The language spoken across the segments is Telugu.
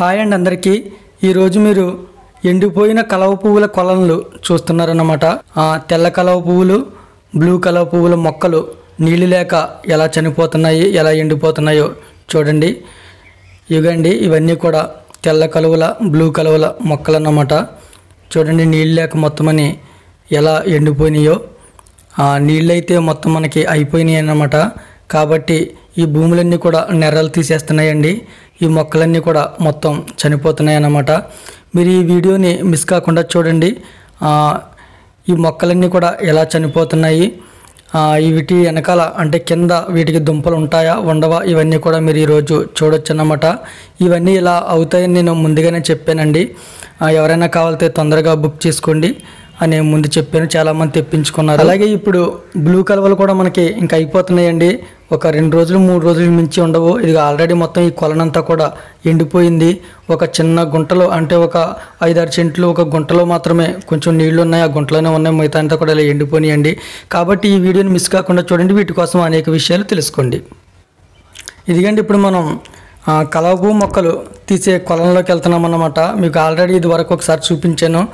హాయ్ అండి అందరికీ ఈరోజు మీరు ఎండిపోయిన కలవ పువ్వుల కొలనులు చూస్తున్నారన్నమాట. తెల్ల కలవ పువ్వులు, బ్లూ కలవ పువ్వుల మొక్కలు నీళ్ళు లేక ఎలా చనిపోతున్నాయి, ఎలా ఎండిపోతున్నాయో చూడండి. ఇవండి, ఇవన్నీ కూడా తెల్ల కలువల, బ్లూ కలువల మొక్కలు అన్నమాట. చూడండి, నీళ్ళు లేక మొత్తం అని ఎలా ఎండిపోయినాయో. నీళ్ళైతే మొత్తం మనకి అయిపోయినాయి అన్నమాట. కాబట్టి ఈ భూములన్నీ కూడా నెర్రలు తీసేస్తున్నాయండి. ఈ మొక్కలన్నీ కూడా మొత్తం చనిపోతున్నాయి అన్నమాట. మీరు ఈ వీడియోని మిస్ కాకుండా చూడండి. ఈ మొక్కలన్నీ కూడా ఎలా చనిపోతున్నాయి, వీటి వెనకాల అంటే కింద వీటికి దుంపలు ఉంటాయా ఉండవా, ఇవన్నీ కూడా మీరు ఈరోజు చూడొచ్చు అన్నమాట. ఇవన్నీ ఇలా అవుతాయని నేను ముందుగానే చెప్పానండి. ఎవరైనా కావాలితే తొందరగా బుక్ చేసుకోండి అని ముందు చెప్పాను. చాలామంది తెప్పించుకున్నారు. అలాగే ఇప్పుడు బ్లూ కలువలు కూడా మనకి ఇంకా అయిపోతున్నాయండి. ఒక 2 రోజులు 3 రోజులు మించి ఉండవు. ఇది ఆల్రెడీ మొత్తం ఈ కొలనంతా కూడా ఎండిపోయింది. ఒక చిన్న గుంటలో అంటే ఒక 5-6 సెంట్లు ఒక గుంటలో మాత్రమే కొంచెం నీళ్లు ఉన్నాయి. ఆ గుంటలోనే ఉన్నాయి, మిగతా అంతా కూడా ఇలా ఎండిపోయినాయండి. కాబట్టి ఈ వీడియోని మిస్ కాకుండా చూడండి. వీటి కోసం అనేక విషయాలు తెలుసుకోండి. ఇదిగండి, ఇప్పుడు మనం కలవ పువ్వు మొక్కలు తీసే కొలంలోకి వెళ్తున్నాం అన్నమాట. మీకు ఆల్రెడీ ఇది వరకు ఒకసారి చూపించాను.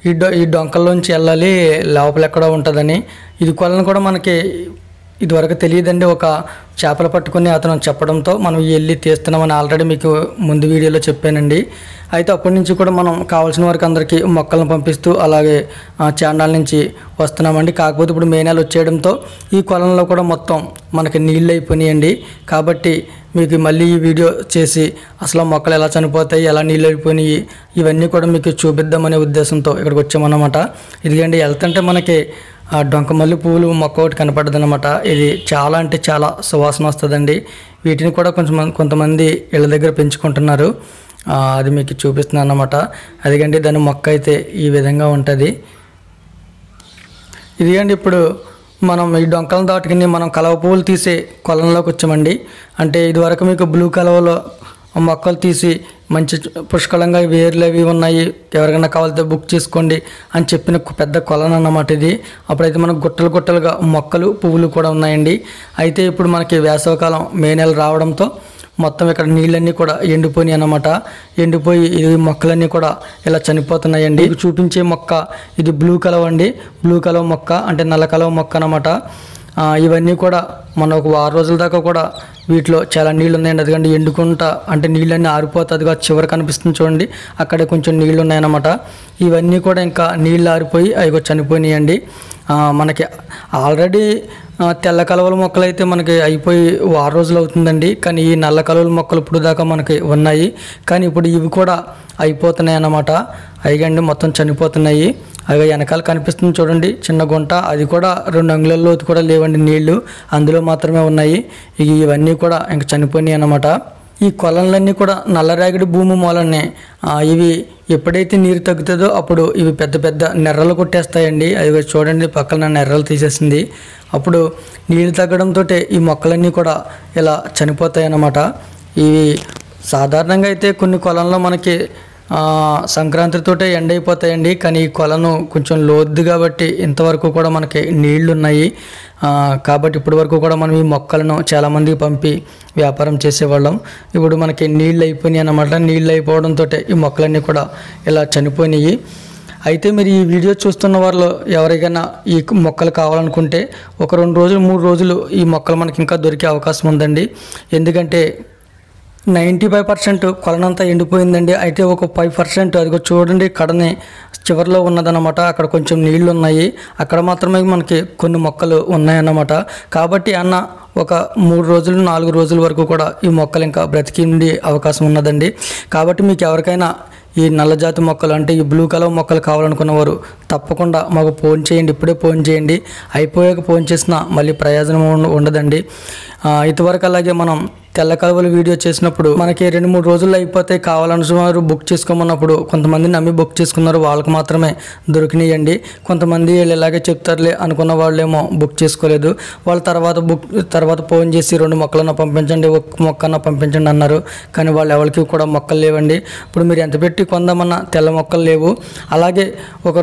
ఈ డొంకల్లోంచి వెళ్ళాలి, లోపల ఎక్కడో ఉంటుందని. ఇది కొలను కూడా మనకి ఇదివరకు తెలియదండి. ఒక చేపలు పట్టుకుని అతను చెప్పడంతో మనం వెళ్ళి తీస్తున్నామని ఆల్రెడీ మీకు ముందు వీడియోలో చెప్పానండి. అయితే అప్పటి నుంచి కూడా మనం కావాల్సిన వరకు అందరికీ మొక్కలను పంపిస్తూ అలాగే చాండాల నుంచి వస్తున్నామండి. కాకపోతే ఇప్పుడు మే నెల వచ్చేయడంతో ఈ కొలంలో కూడా మొత్తం మనకి నీళ్ళు అయిపోయినాయండి. కాబట్టి మీకు మళ్ళీ ఈ వీడియో చేసి అసలు మొక్కలు ఎలా చనిపోతాయి, ఎలా నీళ్ళు అయిపోయినాయి, ఇవన్నీ కూడా మీకు చూపిద్దామనే ఉద్దేశంతో ఇక్కడికి వచ్చామన్నమాట. ఇదిగండి, వెళ్తుంటే మనకి డొంక మల్లి పువ్వులు మొక్క ఒకటి కనపడ్డది అనమాట. ఇది చాలా అంటే చాలా సువాసన వస్తుందండి. వీటిని కూడా కొంతమంది ఇళ్ళ దగ్గర పెంచుకుంటున్నారు. అది మీకు చూపిస్తున్నాను అన్నమాట. అదిగండి, దాని మొక్క అయితే ఈ విధంగా ఉంటుంది. ఇదిగండి, ఇప్పుడు మనం ఈ డొంకలను దాటుకుని మనం కలవ పువ్వులు తీసే కొలంలోకి వచ్చామండి. అంటే ఇదివరకు మీకు బ్లూ కలవలో మొక్కలు తీసి మంచి పుష్కలంగా వేర్లు అవి ఉన్నాయి, ఎవరికైనా కావాలితే బుక్ చేసుకోండి అని చెప్పిన పెద్ద కొలను అన్నమాట ఇది. అప్పుడైతే మనకు గుట్టలు గుట్టలుగా మొక్కలు పువ్వులు కూడా ఉన్నాయండి. అయితే ఇప్పుడు మనకి వేసవికాలం మే నెల రావడంతో మొత్తం ఇక్కడ నీళ్ళన్నీ కూడా ఎండిపోయినాయి అన్నమాట. ఎండిపోయి ఈ మొక్కలన్నీ కూడా ఇలా చనిపోతున్నాయండి. ఇది చూపించే మొక్క ఇది బ్లూ కలవ అండి. బ్లూ కలవ మొక్క అంటే నల్ల కలవ మొక్క అన్నమాట. ఇవన్నీ కూడా మన ఒక 6 రోజుల దాకా కూడా వీటిలో చాలా నీళ్ళు ఉన్నాయండి. అందుకంటే ఎండుకుంటా అంటే నీళ్ళన్నీ ఆరిపోతుందిగా చివరి కనిపిస్తుంది చూడండి, అక్కడే కొంచెం నీళ్ళు ఉన్నాయన్నమాట. ఇవన్నీ కూడా ఇంకా నీళ్ళు ఆరిపోయి అవి చనిపోయినాయండి. మనకి ఆల్రెడీ తెల్ల కలవల మొక్కలు అయితే మనకి అయిపోయి 6 రోజులు అవుతుందండి. కానీ ఈ నల్ల కలవల మొక్కలు ఇప్పుడు దాకా మనకి ఉన్నాయి. కానీ ఇప్పుడు ఇవి కూడా అయిపోతున్నాయి అన్నమాట. అయిగండి, మొత్తం చనిపోతున్నాయి. అవి వెనకాల కనిపిస్తుంది చూడండి, చిన్న గుంట, అది కూడా 2 అంగుళాల లోతు కూడా లేవండి నీళ్లు, అందులో మాత్రమే ఉన్నాయి. ఇవన్నీ కూడా ఇంకా చనిపోయినాయి అన్నమాట. ఈ కొలన్లన్నీ కూడా నల్లరేగడి భూమి మూలనే ఇవి ఎప్పుడైతే నీరు తగ్గుతుందో అప్పుడు ఇవి పెద్ద పెద్ద నెర్రలు కొట్టేస్తాయండి. అది చూడండి, పక్కన నెర్రలు తీసేసింది. అప్పుడు నీళ్ళు తగ్గడంతో ఈ మొక్కలన్నీ కూడా ఇలా చనిపోతాయి అన్నమాట. ఇవి సాధారణంగా అయితే కొన్ని కొలంలో మనకి సంక్రాంతితోటే ఎండ్ అయిపోతాయండి. కానీ ఈ కొలను కొంచెం లోతు కాబట్టి ఇంతవరకు కూడా మనకి నీళ్లు ఉన్నాయి. కాబట్టి ఇప్పటి వరకు కూడా మనం ఈ మొక్కలను చాలామందికి పంపి వ్యాపారం చేసేవాళ్ళం. ఇప్పుడు మనకి నీళ్ళు అయిపోయినాయి అన్నమాట. నీళ్ళు అయిపోవడంతో ఈ మొక్కలన్నీ కూడా ఇలా చనిపోయినాయి. అయితే మీరు ఈ వీడియో చూస్తున్న వారిలో ఎవరికైనా ఈ మొక్కలు కావాలనుకుంటే ఒక 2 రోజులు 3 రోజులు ఈ మొక్కలు మనకి ఇంకా దొరికే అవకాశం ఉందండి. ఎందుకంటే 95% కొలనంతా ఎండిపోయిందండి. అయితే ఒక 5% అదిగో చూడండి, కడని చివరిలో ఉన్నదన్నమాట. అక్కడ కొంచెం నీళ్లు ఉన్నాయి, అక్కడ మాత్రమే మనకి కొన్ని మొక్కలు ఉన్నాయన్నమాట. కాబట్టి ఒక 3 రోజులు 4 రోజుల వరకు కూడా ఈ మొక్కలు ఇంకా బ్రతికి ఉండే అవకాశం ఉన్నదండి. కాబట్టి మీకు ఎవరికైనా ఈ నల్లజాతి మొక్కలు అంటే ఈ బ్లూ కలర్ మొక్కలు కావాలనుకున్నవారు తప్పకుండా మాకు ఫోన్ చేయండి. ఇప్పుడే ఫోన్ చేయండి. అయిపోయాక ఫోన్ చేసినా మళ్ళీ ప్రయోజనం ఉండదండి. ఇంతవరకు అలాగే మనం తెల్ల కలువలు వీడియో చేసినప్పుడు మనకి 2-3 రోజుల్లో అయిపోతాయి, కావాలనుకున్నారు బుక్ చేసుకోమన్నప్పుడు కొంతమంది నమ్మి బుక్ చేసుకున్నారు, వాళ్ళకి మాత్రమే దొరికినాయండి. కొంతమంది వీళ్ళు ఇలాగే చెప్తారులే అనుకున్న వాళ్ళేమో బుక్ చేసుకోలేదు. వాళ్ళ తర్వాత ఫోన్ చేసి 2 మొక్కలన్నా పంపించండి, 1 మొక్కన్నా పంపించండి అన్నారు. కానీ వాళ్ళు ఎవరికి కూడా మొక్కలు లేవండి. ఇప్పుడు మీరు ఎంత పెట్టి కొందామన్నా తెల్ల మొక్కలు లేవు. అలాగే ఒక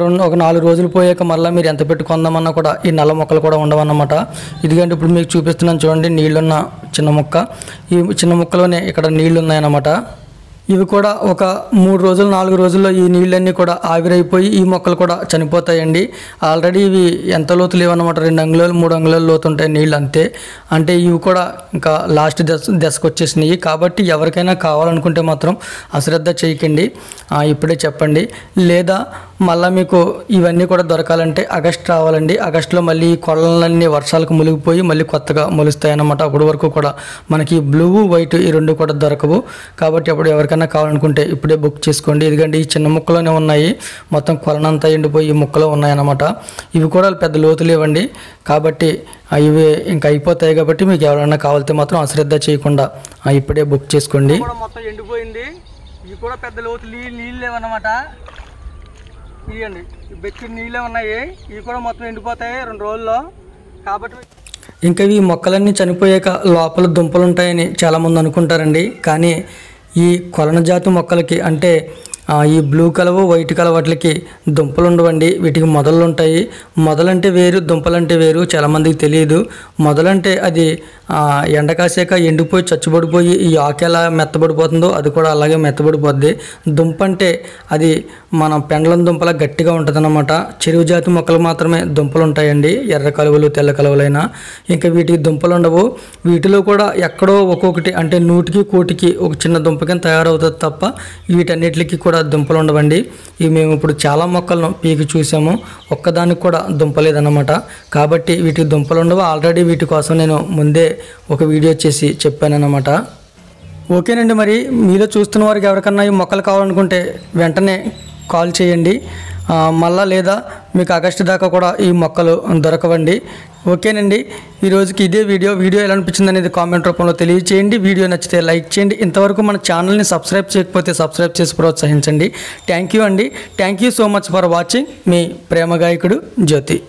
4 రోజులు పోయాక మళ్ళీ మీరు ఎంత పెట్టి కొందామన్నా కూడా ఈ నల్ల మొక్కలు కూడా ఉండవన్నమాట. ఇదిగంటే ఇప్పుడు మీకు చూపిస్తున్నాను చూడండి, నీళ్ళున్న చిన్న మొక్క. ఈ చిన్న మొక్కలోనే ఇక్కడ నీళ్లు ఉన్నాయన్నమాట. ఇవి కూడా ఒక 3 రోజులు 4 రోజుల్లో ఈ నీళ్ళన్నీ కూడా ఆవిరైపోయి ఈ మొక్కలు కూడా చనిపోతాయండి. ఆల్రెడీ ఇవి ఎంత లోతు లేవన్నమాట, 2 అంగుళాలు 3 అంగుళాలు లోతు ఉంటాయి నీళ్ళు అంతే. అంటే ఇవి కూడా ఇంకా లాస్ట్ దశకు వచ్చేసినాయి. కాబట్టి ఎవరికైనా కావాలనుకుంటే మాత్రం అశ్రద్ధ చేయకండి, ఇప్పుడే చెప్పండి. లేదా మళ్ళీ మీకు ఇవన్నీ కూడా దొరకాలంటే ఆగస్ట్ రావాలండి. ఆగస్టులో మళ్ళీ ఈ కొలలన్నీ వర్షాలకు మునిగిపోయి మళ్ళీ కొత్తగా మొలుస్తాయి అన్నమాట. అప్పటి వరకు కూడా మనకి బ్లూ వైట్ ఈ 2 కూడా దొరకవు. కాబట్టి అప్పుడు ఎవరికైనా కావాలనుకుంటే ఇప్పుడే బుక్ చేసుకోండి. ఎందుకంటే ఈ చిన్న ముక్కలోనే ఉన్నాయి, మొత్తం కొలనంతా ఎండిపోయి ఈ ముక్కలో ఉన్నాయన్నమాట. ఇవి కూడా పెద్ద లోతు లేవండి. కాబట్టి ఇవి ఇంకా అయిపోతాయి. కాబట్టి మీకు ఎవరైనా కావాలితే మాత్రం అశ్రద్ధ చేయకుండా ఇప్పుడే బుక్ చేసుకోండి. మొత్తం ఎండిపోయింది. ఇవి కూడా పెద్ద లోతు నీళ్ళు లేవన్నమాట. ఇవ్వండి బెచ్చి నీళ్ళే ఉన్నాయి. ఇవి కూడా మొత్తం ఎండిపోతాయి 2 రోజుల్లో. కాబట్టి ఇంకా ఈ మొక్కలన్నీ చనిపోయాక లోపల దుంపలు ఉంటాయని చాలామంది అనుకుంటారండి. కానీ ఈ కొలన జాతి మొక్కలకి అంటే ఈ బ్లూ కలవ వైట్ కలవ వాటికి దుంపలు ఉండవండి. వీటికి మొదళ్ళు ఉంటాయి. మొదలంటే వేరు, దుంపలంటే వేరు. చాలామందికి తెలియదు. మొదలంటే అది ఎండ కాసాక ఎండిపోయి చచ్చుబడిపోయి ఈ ఆకు ఎలా మెత్తబడిపోతుందో అది కూడా అలాగే మెత్తబడిపోద్ది. దుంప అంటే అది మన పెండలం దుంపల గట్టిగా ఉంటుంది అన్నమాట. చెరువు జాతి మొక్కలు మాత్రమే దుంపలు ఉంటాయండి, ఎర్ర కలువలు తెల్ల కలువలైనా. ఇంకా వీటికి దుంపలు ఉండవు. వీటిలో కూడా ఎక్కడో ఒక్కొక్కటి అంటే 100కి 1 ఒక చిన్న దుంప కింద తయారవుతుంది తప్ప వీటన్నిటికీ కూడా దుంపలు ఉండవండి. ఇవి మేము ఇప్పుడు చాలా మొక్కలను పీకి చూసాము, ఒక్కదానికి కూడా దుంపలేదన్నమాట. కాబట్టి వీటికి దుంపలు ఉండవు. ఆల్రెడీ వీటి కోసం నేను ముందే ఒక వీడియో చేసి చెప్పానన్నమాట. ఓకేనండి, మరి మీలో చూస్తున్న వారికి ఎవరికన్నా ఈ మొక్కలు కావాలనుకుంటే వెంటనే కాల్ చేయండి. మళ్ళా లేదా మీకు ఆగస్టు దాకా కూడా ఈ మొక్కలు దొరకవండి. ఓకేనండి, ఈరోజుకి ఇదే వీడియో ఎలా అనిపించింది అనేది కామెంట్ రూపంలో తెలియచేయండి. వీడియో నచ్చితే లైక్ చేయండి. ఇంతవరకు మన ఛానల్ని సబ్స్క్రైబ్ చేయకపోతే సబ్స్క్రైబ్ చేసి ప్రోత్సహించండి. థ్యాంక్ యూ అండి. Thank you so much for watching. మీ ప్రేమ గాయకుడు జ్యోతి.